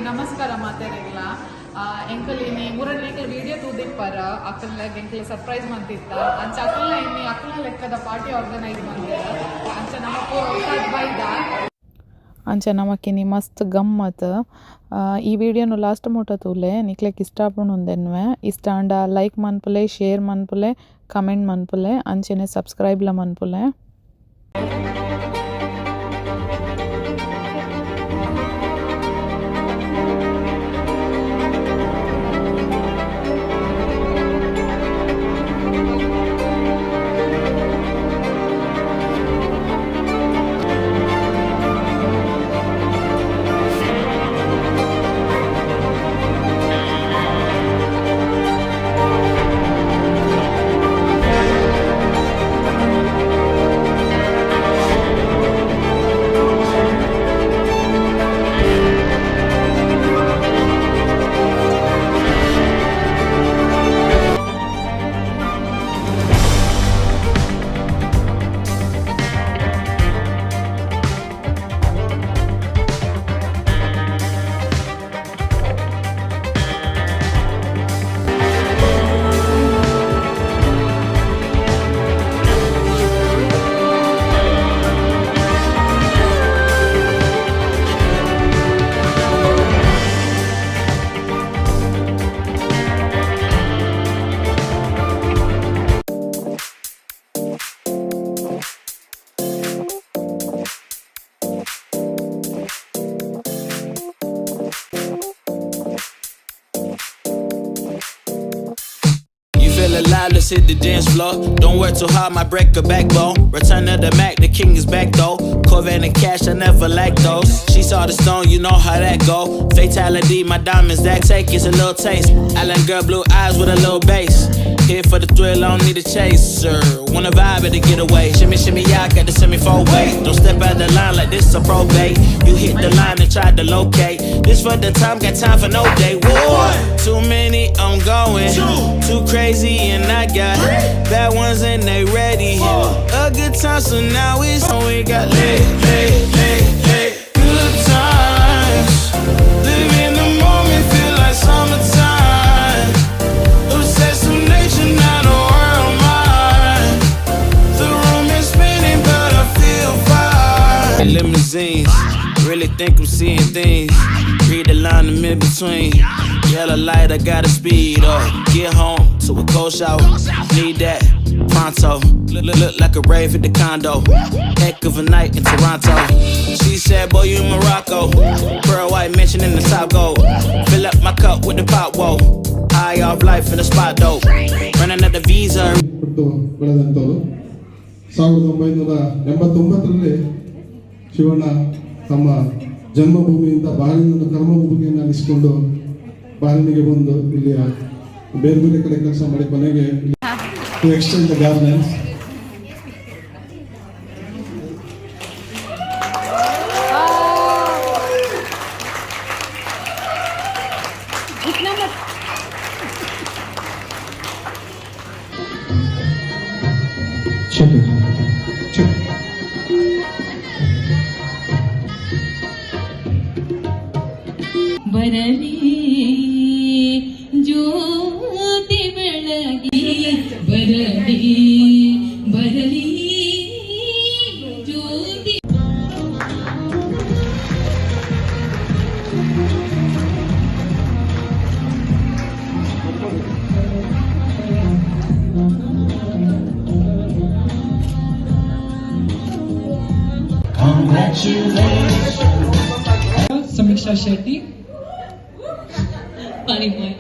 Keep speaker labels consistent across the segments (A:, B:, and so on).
A: ನಮಸ್ಕಾರ ಮಾತಾಡಿಲ್ಲ ಎಂಕಲ್ ಇನ್ನಿ ಮೂರನೇ ವಿಡಿಯೋ ತೂದಿಪ್ಪರ ಅಕ್ಕಲ್ಲಾಗ ಎಂಕಲ್ ಸರ್ಪ್ರೈಸ್ ಮಂತಿತ್ತ ಅಂಚ ಅಕ್ಕಲ್ನ ಇನ್ನಿ ಅಕ್ಕಲ ಲೆಕ್ಕದ ಪಾರ್ಟಿ ಆರ್ಗನೈಸ್ ಮಂದಿರ ಅಂಚ ನಮ್ಮ ಪೂರ ಬೈದ
B: ಅಂಚ ನಮಕಿನಿ ಮಸ್ತ್ ಗಮ್ಮತ್ ಈ ವಿಡಿಯೋನು ಲಾಸ್ಟ್ ಮೂಟ ತೂಲೆ ನಿಕ್ಲೆಕ್ ಇಷ್ಟ ಆಪುಂದೆನ್ವೆ ಇಷ್ಟ ಅಂಡ ಲೈಕ್ ಮನ್ಪುಲೆ ಶೇರ್ ಮನ್ಪುಲೆ ಕಮೆಂಟ್ ಮನ್ಪುಲೆ ಅಂಚೆನೆ ಸಬ್ಸ್ಕ್ರೈಬ್ಲ ಮನ್ಪುಲೆ.
C: Alive, let's hit the dance floor. Don't work too hard, might break a backbone. Return of the Mac, the king is back though. Corvette and cash, I never lack those. She saw the stone, you know how that go. Fatality, my diamonds that take is a little taste. Island girl, blue eyes with a little bass. Here for the thrill, I don't need a chaser. Wanna vibe at the getaway. Shimmy, shimmy, y'all got the semi 4-way. Don't step out the line like this a probate. You hit the line and try to locate. This for the time, got time for no day. Whoa, too many, I'm going. Too crazy and I got bad ones and they ready. A good time, so now it's on. We got good times. Live in the moment, feel like summertime. Obsessed with nature, not a world mine. The room is spinning, but I feel fine. Limousines, really think I'm seeing things. Read the line I'm in between. Yellow light, I gotta speed up. Get home to a cold shower. Need that pronto. Look like a rave at the condo. Heck of a night in Toronto. She said, boy, you in Morocco. Pearl white mention in the top gold. Fill up my cup with the pop, whoa. High off life in the spot, though. Running out the visa.
D: 1989ರಲ್ಲಿ Shivanna ತಮ್ಮ ಜನ್ಮಭೂಮಿಯಿಂದ ಬಾಲಿನ ಕರ್ಮಭೂಮಿಯನ್ನು ಅನಿಸಿಕೊಂಡು ಬಾಲಿನಿಗೆ ಬಂದು ಇಲ್ಲಿಯ ಬೇರೆ ಬೇರೆ ಕಡೆ ಕೆಲಸ ಮಾಡಿ ಕೊನೆಗೆ to extend the garments.
E: ಬರಲಿ ಜ್ಯೋತಿ ಬೆಳಗಿ ಬರಲಿ ಬರಲಿ ಜ್ಯೋತಿ.
F: Samiksha Shetty.
E: Funny boy.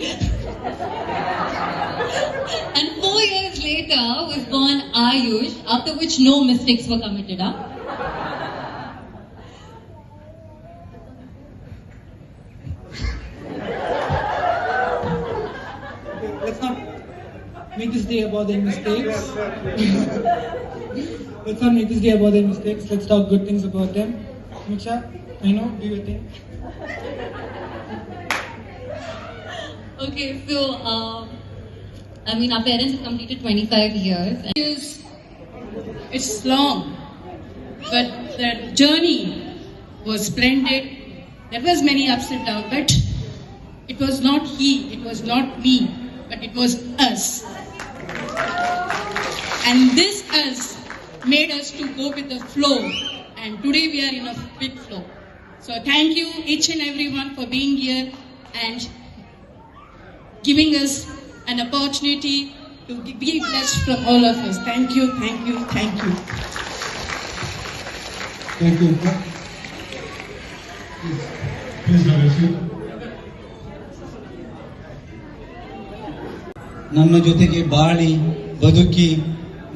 E: And 4 years later was born Ayush, after which no mistakes were committed.
F: Let's not make this day about their mistakes. Let's not make this day about their mistakes. Let's talk good things about them. Samiksha, I know, do your thing.
E: Okay, so I mean, our parents have completed 25 years.
G: It's long, but the journey was splendid. There was many ups and downs, but it was not he, it was not me, but it was us. And this us made us to go with the flow. And today we are in a big flow. So thank you each and everyone for being here and giving us an opportunity to be blessed from all of us. Thank you, thank you, thank you.
D: Thank you. Please have a seat.
H: ನನ್ನ ಜೊತೆಗೆ ಬಾಳಿ ಬದುಕಿ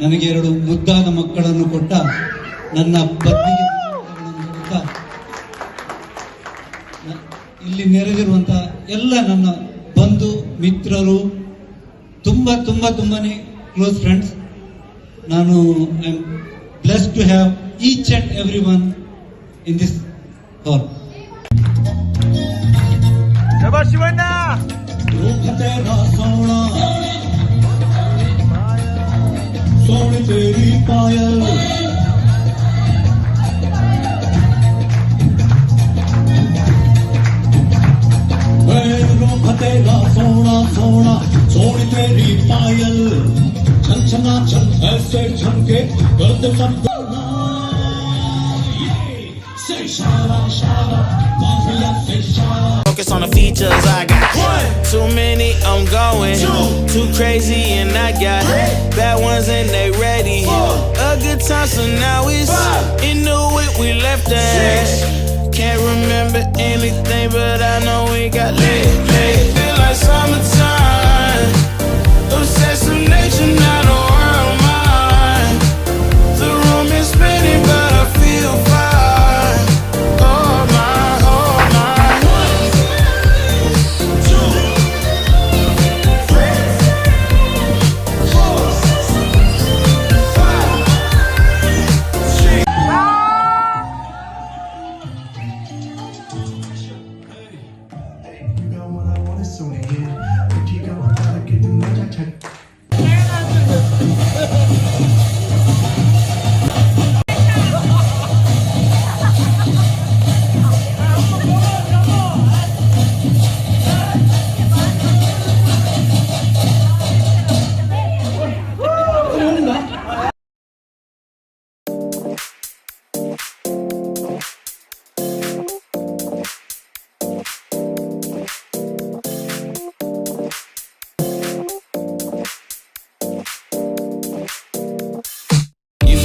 H: ನನಗೆ 2 ಮುದ್ದಾದ ಮಕ್ಕಳನ್ನು ಕೊಟ್ಟ ನನ್ನ ಪತ್ನಿಗೆ ಕೊಟ್ಟ ಇಲ್ಲಿ ನೆರೆದಿರುವಂತ ಎಲ್ಲ ನನ್ನ ಬಂಧು ಮಿತ್ರರು ತುಂಬಾನೇ ಕ್ಲೋಸ್ ಫ್ರೆಂಡ್ಸ್. ನಾನು I am blessed to have each and every one in this hall. सोनी तेरी पायल रूप तेरा सोना सोना सोनी तेरी पायल छन छना छन ऐसे छनके करते सब से शाला शाला माफिया से शाला.
C: Focus on the features I got. Too many, I'm going. Too crazy, and I got bad ones, and they ready. A good time, so now it's into it. We left at. Can't remember anything, but I know we got lit. Feel like summertime. Obsessed with nature, not a world mine. The room is spinning, but I feel fine. Oh my, oh my.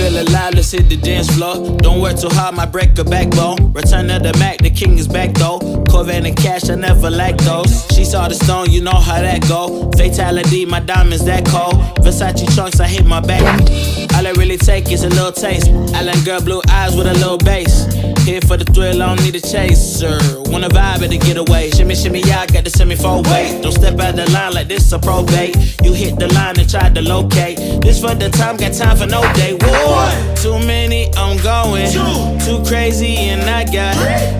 C: Feel alive, let's hit the dance floor. Don't work too hard, might break a backbone. Return of the Mac, the king is back though. Corvette and cash, I never lack those. She saw the stone, you know how that go. Fatality, my diamonds that cold. Versace trunks, I hit my back. All I really take is a little taste. Island girl, blue eyes with a little bass. Here for the thrill, I don't need a chaser. Wanna vibe at the getaway. Shimmy, shimmy, yeah, I got the semi-4 weight. Don't step out the line like this a probate. You hit the line and try to locate. This for the time, got time for no day. Whoa. Too many, I'm going. Too crazy, and I got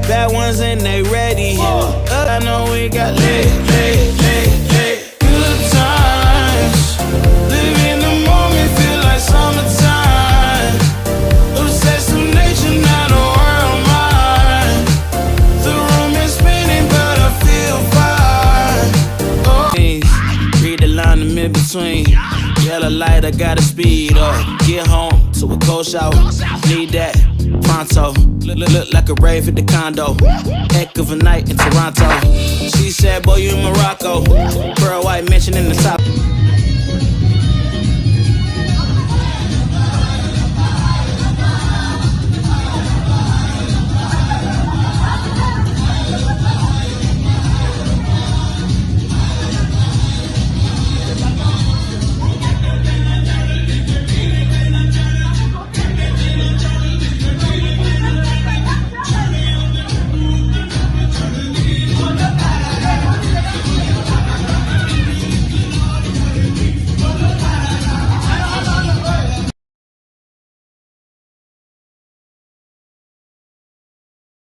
C: bad ones, and they ready. I know we got lit. Good times. Live in the moment, feel like summertime. Obsessed with nature, not a world mine. The room is spinning, but I feel fine. Oh. Read the line in mid-between. Yellow light, I gotta speed up. Get home to a cold shower. Need that pronto. Look like a rave at the condo. Heck of a night in Toronto. She said, boy, you in Morocco. Pearl white mention in the top.